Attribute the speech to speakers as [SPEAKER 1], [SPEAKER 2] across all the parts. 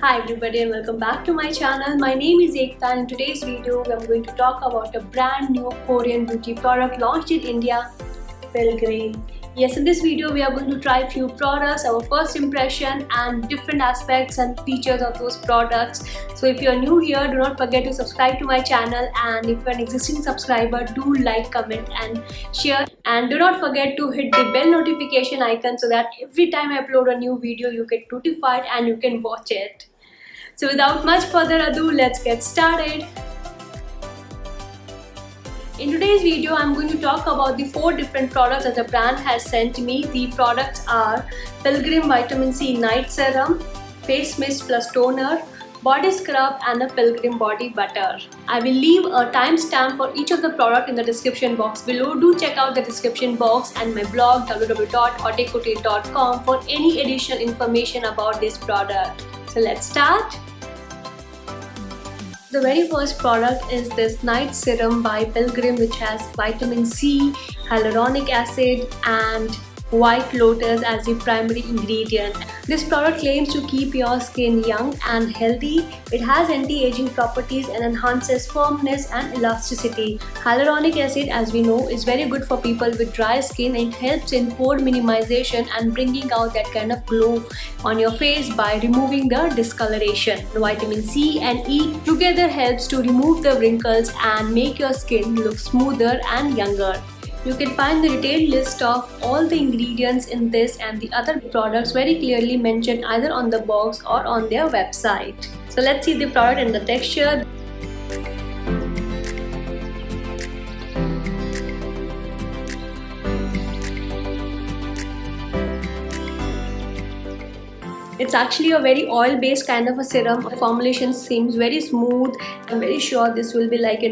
[SPEAKER 1] Hi everybody and welcome back to my channel. My name is Ekta and in today's video I'm going to talk about a brand new Korean beauty product launched in India, Pilgrim. Yes, in this video we are going to try few products, our first impression and different aspects and features of those products. So if you are new here, do not forget to subscribe to my channel, and if you are an existing subscriber, do like, comment and share, and do not forget to hit the bell notification icon so that every time I upload a new video you get notified and you can watch it. So without much further ado, let's get started. In today's video, I'm going to talk about the 4 different products that the brand has sent me. The products are Pilgrim Vitamin C Night Serum, Face Mist Plus Toner, Body Scrub and a Pilgrim Body Butter. I will leave a timestamp for each of the product in the description box below. Do check out the description box and my blog www.hottekote.com for any additional information about this product. So let's start. The very first product is this Night Serum by Pilgrim, which has vitamin C, hyaluronic acid and white lotus as the primary ingredient. This product claims to keep your skin young and healthy. It has anti-aging properties and enhances firmness and elasticity. Hyaluronic acid, as we know, is very good for people with dry skin. It helps in pore minimization and bringing out that kind of glow on your face by removing the discoloration. The vitamin C and E together helps to remove the wrinkles and make your skin look smoother and younger. You can find the detailed list of all the ingredients in this and the other products very clearly mentioned either on the box or on their website. So let's see the product and the texture. It's actually a very oil-based kind of a serum. The formulation seems very smooth. I'm very sure this will be like,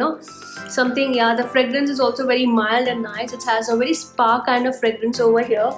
[SPEAKER 1] something. The fragrance is also very mild and nice. It has a very spa kind of fragrance over here.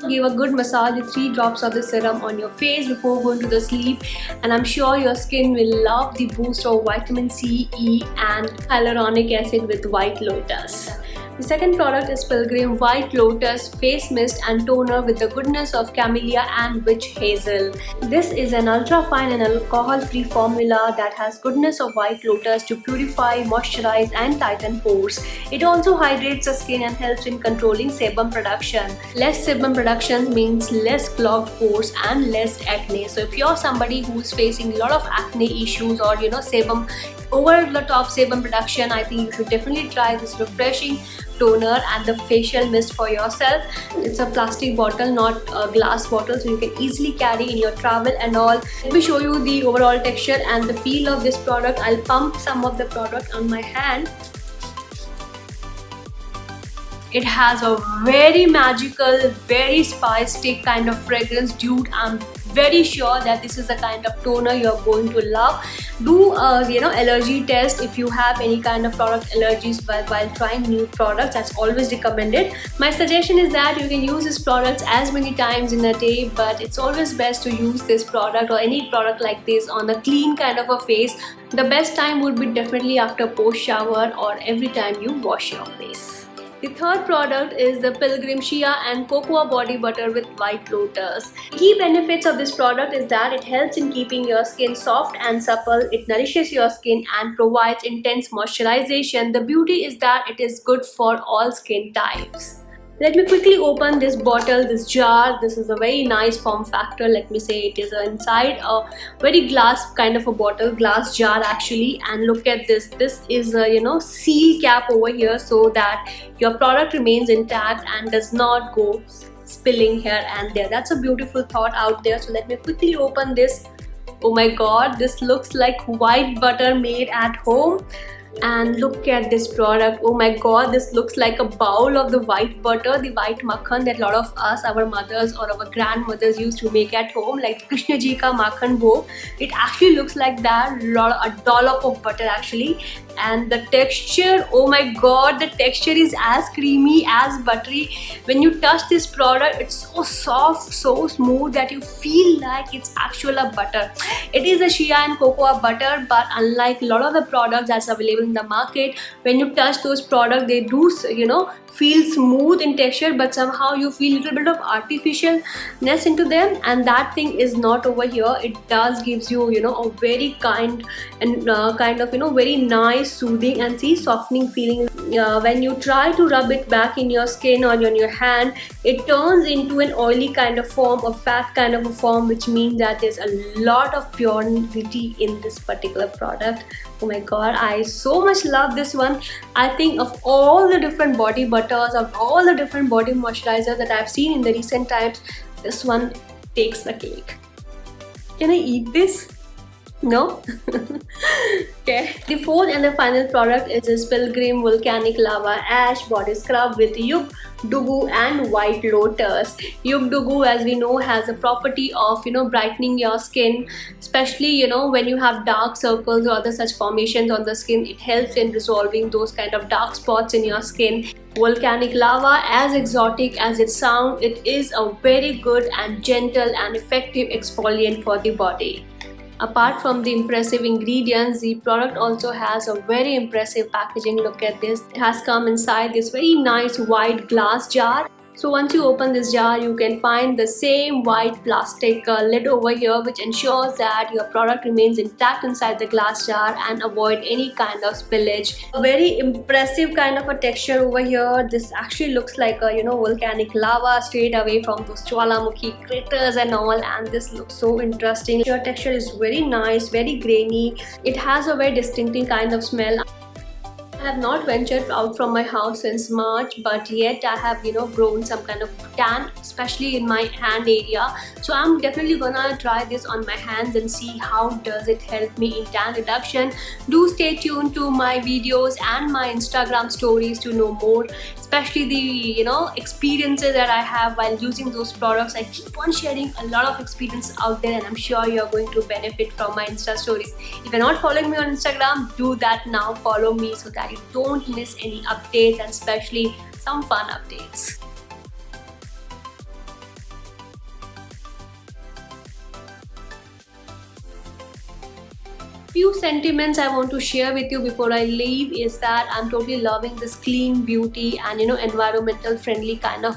[SPEAKER 1] Give a good massage with 3 drops of the serum on your face before going to the sleep, and I'm sure your skin will love the boost of vitamin C, E and hyaluronic acid with white lotus. The second product is Pilgrim White Lotus Face Mist and Toner with the goodness of camellia and witch hazel. This is an ultra-fine and alcohol-free formula that has goodness of white lotus to purify, moisturize and tighten pores. It also hydrates the skin and helps in controlling sebum production. Less sebum production means less clogged pores and less acne. So if you're somebody who's facing a lot of acne issues or sebum, over the top sebum production, I think you should definitely try this refreshing toner and the facial mist for yourself. It's a plastic bottle, not a glass bottle, so you can easily carry in your travel and all. Let me show you the overall texture and the feel of this product. I'll pump some of the product on my hand. It has a very magical, very spicy kind of fragrance. Dude, I'm very sure that this is the kind of toner you're going to love. Do allergy test if you have any kind of product allergies while trying new products. That's always recommended. My suggestion is that you can use this product as many times in a day, but it's always best to use this product or any product like this on a clean kind of a face. The best time would be definitely after post shower or every time you wash your face. The third product is the Pilgrim Shea and Cocoa Body Butter with White Lotus. Key benefits of this product is that it helps in keeping your skin soft and supple, it nourishes your skin and provides intense moisturization. The beauty is that it is good for all skin types. Let me quickly open this bottle, this jar. This is a very nice form factor. Let me say it is inside a very glass kind of a bottle, glass jar actually. And look at this. This is a seal cap over here so that your product remains intact and does not go spilling here and there. That's a beautiful thought out there. So let me quickly open this. Oh my god, this looks like white butter made at home. And look at this product. Oh my god, this looks like a bowl of the white butter, the white makhan that a lot of us, our mothers or our grandmothers used to make at home, like Krishna ji ka makhan bhog. It actually looks like that, a dollop of butter actually. and the texture, oh my god, the texture is as creamy as buttery. When you touch this product, it's so soft, so smooth that you feel like it's actual butter. It is a shea and cocoa butter, but unlike a lot of the products that's available in the market, when you touch those products, they do, feel smooth in texture, but somehow you feel a little bit of artificialness into them, and that thing is not over here. It does gives you, a very kind of, very nice, soothing and see softening feeling. When you try to rub it back in your skin or on your hand, it turns into an oily kind of form, a fat kind of a form, which means that there's a lot of purity in this particular product. Oh my god, I so much love this one. I think of all the different body butters, of all the different body moisturizers that I've seen in the recent times, this one takes the cake. Can I eat this? No? Okay. The fourth and the final product is this Pilgrim Volcanic Lava Ash Body Scrub with Yug Dugu and White Lotus. Yug Dugu, as we know, has a property of, brightening your skin, especially, when you have dark circles or other such formations on the skin. It helps in resolving those kind of dark spots in your skin. Volcanic lava, as exotic as it sounds, it is a very good and gentle and effective exfoliant for the body. Apart from the impressive ingredients, the product also has a very impressive packaging. Look at this. It has come inside this very nice white glass jar. So once you open this jar, you can find the same white plastic lid over here, which ensures that your product remains intact inside the glass jar and avoid any kind of spillage. A very impressive kind of a texture over here. This actually looks like a, volcanic lava straight away from those Jwalamukhi craters and all, and this looks so interesting. Your texture is very nice, very grainy. It has a very distinctive kind of smell. I have not ventured out from my house since March, but yet I have grown some kind of tan, especially in my hand area. So I'm definitely gonna try this on my hands and see how does it help me in tan reduction. Do stay tuned to my videos and my Instagram stories to know more, especially the experiences that I have while using those products. I keep on sharing a lot of experience out there, and I'm sure you're going to benefit from my Insta stories. If you're not following me on Instagram, do that now. Follow me so that you don't miss any updates, and especially some fun updates. Few sentiments I want to share with you before I leave is that I'm totally loving this clean beauty and environmental friendly kind of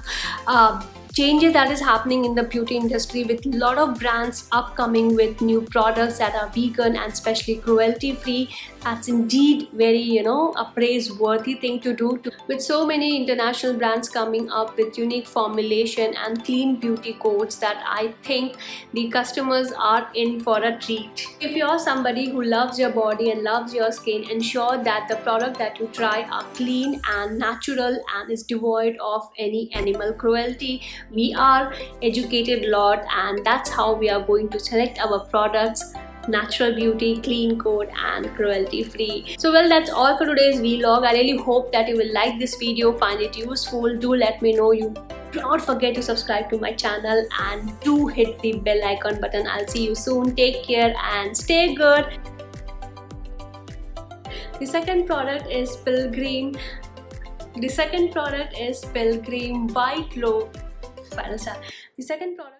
[SPEAKER 1] changes that is happening in the beauty industry, with a lot of brands upcoming with new products that are vegan and especially cruelty free. That's indeed very a praiseworthy thing to do, with so many international brands coming up with unique formulation and clean beauty codes, that I think the customers are in for a treat. If you're somebody who loves your body and loves your skin, ensure that the product that you try are clean and natural and is devoid of any animal cruelty. We are educated a lot, and that's how we are going to select our products: natural beauty, clean code and cruelty free. So well, that's all for today's vlog. I really hope that you will like this video, find it useful. Do let me know. You do not forget to subscribe to my channel and do hit the bell icon button. I'll see you soon. Take care and stay good. The second product is Pilgrim White Lotus. The second product